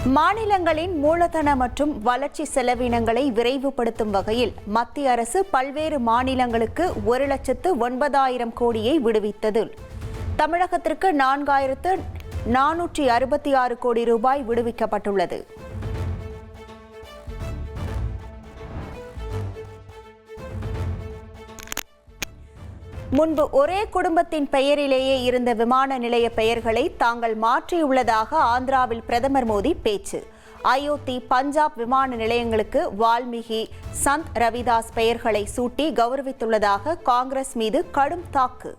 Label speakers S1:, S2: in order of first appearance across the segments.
S1: மாநிலங்களின் மூலதன மற்றும் வளர்ச்சி செலவினங்களை விரைவுபடுத்தும் வகையில் மத்திய அரசு பல்வேறு மாநிலங்களுக்கு 1,09,000 கோடியை விடுவித்தது. தமிழகத்திற்கு 4,466 கோடி ரூபாய் விடுவிக்கப்பட்டுள்ளது. முன்பு ஒரே குடும்பத்தின் பெயரிலேயே இருந்த விமான நிலைய பெயர்களை தாங்கள் மாற்றியுள்ளதாக ஆந்திராவில் பிரதமர் மோடி பேச்சு. அயோத்தி, பஞ்சாப் விமான நிலையங்களுக்கு வால்மீகி, சந்த் ரவிதாஸ் பெயர்களை சூட்டி கௌரவித்துள்ளதாக காங்கிரஸ் மீது கடும் தாக்கு.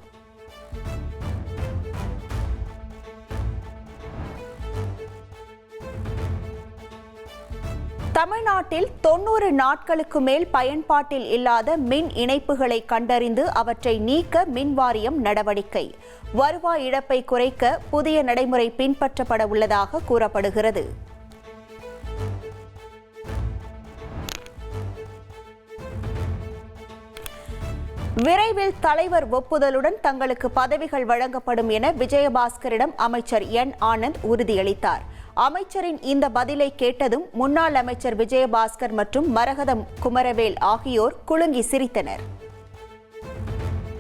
S1: தமிழ்நாட்டில் 90 நாட்களுக்கு மேல் பயன்பாட்டில் இல்லாத மின் இணைப்புகளை கண்டறிந்து அவற்றை நீக்க மின் வாரியம் நடவடிக்கை. வருவாய் இழப்பை குறைக்க புதிய நடைமுறை பின்பற்றப்பட உள்ளதாக கூறப்படுகிறது. விரைவில் தலைவர் ஒப்புதலுடன் தங்களுக்கு பதவிகள் வழங்கப்படும் என விஜயபாஸ்கரிடம் அமைச்சர் என் ஆனந்த் உறுதியளித்தார். அமைச்சரின் இந்த பதிலை கேட்டதும் முன்னாள் அமைச்சர் விஜயபாஸ்கர் மற்றும் மரகதம் குமரவேல் ஆகியோர் குலுங்கி சிரித்தனர்.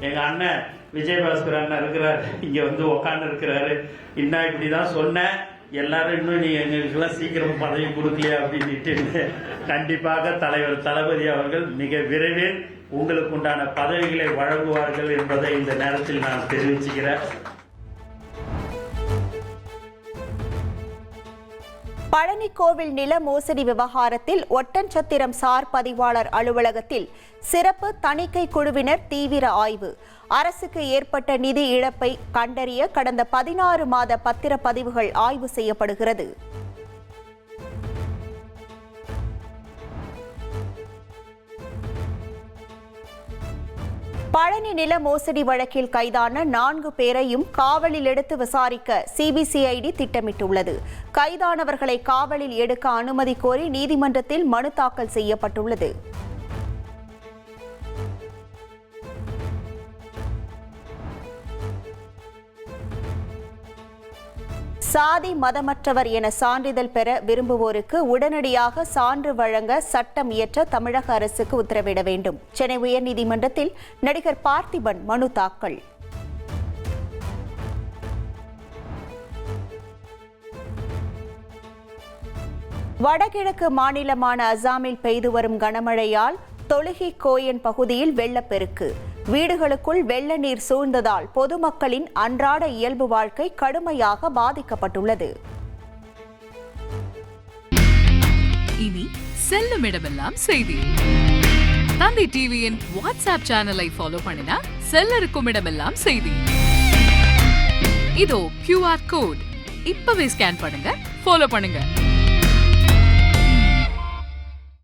S2: எங்க அண்ணன் விஜயபாஸ்கர் அண்ணன் இருக்கிறார், இங்க வந்து உட்கார்ந்து இருக்கிறாரு. இன்னும் இப்படிதான் சொன்னேன், எல்லாரும் இன்னும் நீங்க எங்களுக்கெல்லாம் சீக்கிரம் பதவி கொடுக்கலையா அப்படின்னு. கண்டிப்பாக தலைவர் தளபதி அவர்கள் மிக விரைவில் உங்களுக்கு உண்டான பதவிகளை வழங்குவார்கள் என்பதை இந்த நேரத்தில் நான் தெரிவிச்சுக்கிறேன்.
S1: பழனி கோவில் நில மோசடி விவகாரத்தில் ஒட்டன்சத்திரம் சார் பதிவாளர் அலுவலகத்தில் சிறப்பு தணிக்கை குழுவினர் தீவிர ஆய்வு. அரசுக்கு ஏற்பட்ட நிதி இழப்பை கண்டறிய கடந்த 16 மாத பத்திரப்பதிவுகள் ஆய்வு செய்யப்படுகிறது. பழனி நில மோசடி வழக்கில் கைதான 4 பேரையும் காவலில் எடுத்து விசாரிக்க சிபிசிஐடி திட்டமிட்டுள்ளது. கைதானவர்களை காவலில் எடுக்க அனுமதி கோரி நீதிமன்றத்தில் மனு தாக்கல் செய்யப்பட்டுள்ளது. சாதி மதமற்றவர் என சான்றிதழ் பெற விரும்புவோருக்கு உடனடியாக சான்று வழங்க சட்டம் இயற்ற தமிழக அரசுக்கு உத்தரவிட வேண்டும். சென்னை உயர்நீதிமன்றத்தில் நடிகர் பார்த்திபன் மனு தாக்கல். வடகிழக்கு மாநிலமான அசாமில் பெய்து வரும் கனமழையால் தொழுகி கோயன் பகுதியில் வெள்ளப்பெருக்கு. வீடுகளுக்குள் வெள்ள நீர் சூழ்ந்ததால் பொதுமக்களின் அன்றாட இயல்பு வாழ்க்கை கடுமையாக பாதிக்கப்பட்டுள்ளது.
S3: இனி செல்லும் இடமெல்லாம் செய்தி. தந்தி டிவியின் வாட்ஸ்அப் சேனலை ஃபாலோ பண்ணினா செல்ல இருக்கும் இடமெல்லாம் செய்தி. இதோ QR கோட் இப்பவே ஸ்கேன் பண்ணுங்க, ஃபாலோ பண்ணுங்க.